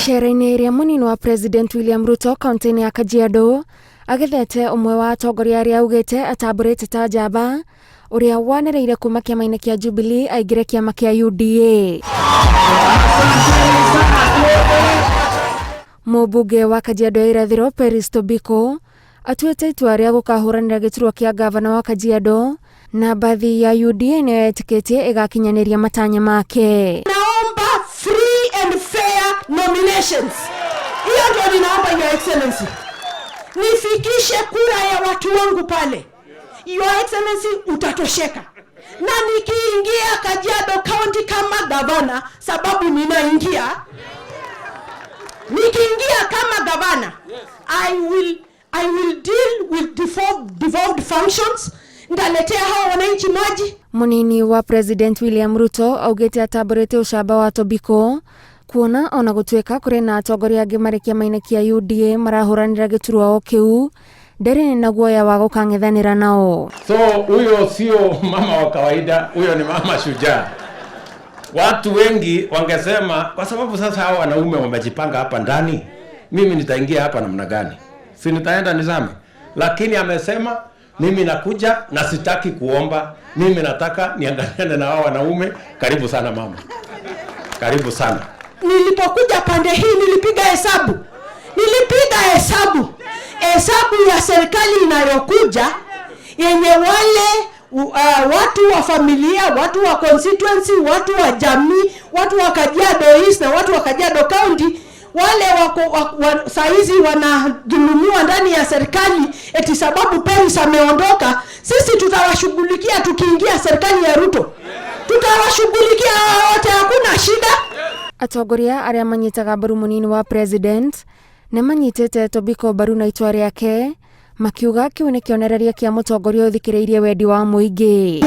Icera-inĩ rĩa mũnini wa President William Ruto kaunti-inĩ ya Kajiado agethete umwe wa atongoria arĩa augĩte atambũrĩte ta njamba ũrĩa wanĩrĩire kuma kĩama-inĩ kĩa Jubilee aingĩre kĩama kĩa UDA. Mũmbunge wa Kajiado ya irathĩro Peris Tobiko atuĩte itua rĩa gũkahũranĩra gĩturwa kĩa gavana wa Kajiado na bathi ya UDA nĩyo etĩkĩtie ĩgakinyanĩria matanya make. Naomba free and fair nominations. Hiyo ndio ninaomba Your Excellency. Nifikishe kura ya watu wangu pale. Your Excellency utatosheka. Na nikiingia Kajiado County kama gavana, sababu nikiingia kama gavana, I will deal with devolved functions. Ndaletea hao wananchi maji. Munini wa President William Ruto augĩte atambũrĩte ũcamba wa Tobiko kuona ona gũtuĩka kũrĩ na atongoria angĩ marĩ kĩama-inĩ kĩa UDA marahũranĩra gĩturwa o kĩu ndarĩ na guoya wa gũkang'ethanĩra nao. So huyo sio mama wa kawaida, huyo ni mama shujaa. Watu wengi wangesema kwa sababu sasa hao wanaume wamejipanga hapa ndani, mimi nitaingia hapa namna gani? Si nitaenda nizame. Lakini amesema mimi nakuja na sitaki kuomba, mimi nataka niangaliane na hao wanaume. Karibu sana mama. Karibu sana. Nilipokuja pande hii nilipiga hesabu. Hesabu ya serikali inayokuja yenye wale watu wa familia, watu wa constituency, watu wa jamii, watu wa Kajiado East na watu wa Kajiado County, wale saizi wanadhulumiwa ndani ya serikali eti sababu Peris ameondoka. Sisi tutawashughulikia tukiingia serikali ya Ruto. Tutawashughulikia wote, hakuna shida. Atongoria arĩa manyitaga mbaru munini wa president nĩ manyitĩte Tobiko mbaru na itua rĩake makiuga kĩu nĩ kĩonereria kĩa mũtongoria ũthikĩrĩirie wendi wa mũingĩ.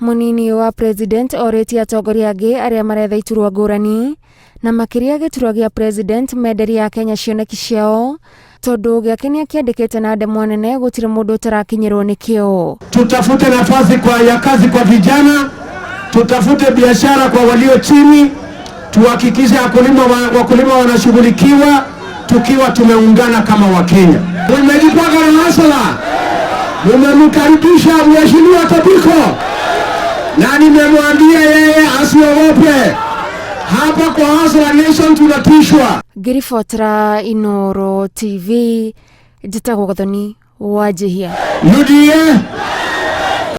Munini wa president orĩtie atongoria angĩ arĩa maretha iturwa ngũrani na makĩria gĩturwa gĩa president menderia Kenya cioneki ciao tondũ gĩake nĩ akĩandĩkĩte na ndemwa nene gũtirĩ mũndũ ũtarakinyĩrwo nĩkĩo. Tutafute nafasi ya kazi kwa vijana, tutafute biashara kwa walio chini, tuhakikishe wakulima wanashughulikiwa tukiwa tumeungana kama Wakenya. Mmejipanga na hasala, mmemkaribisha mheshimiwa Tobiko na nimemwambia yeye asiogope. Hapa kwa Hasla Nation tunatishwa. Ngirifotra Inooro TV, Jitagwo Gathoni, Wajihia. UDA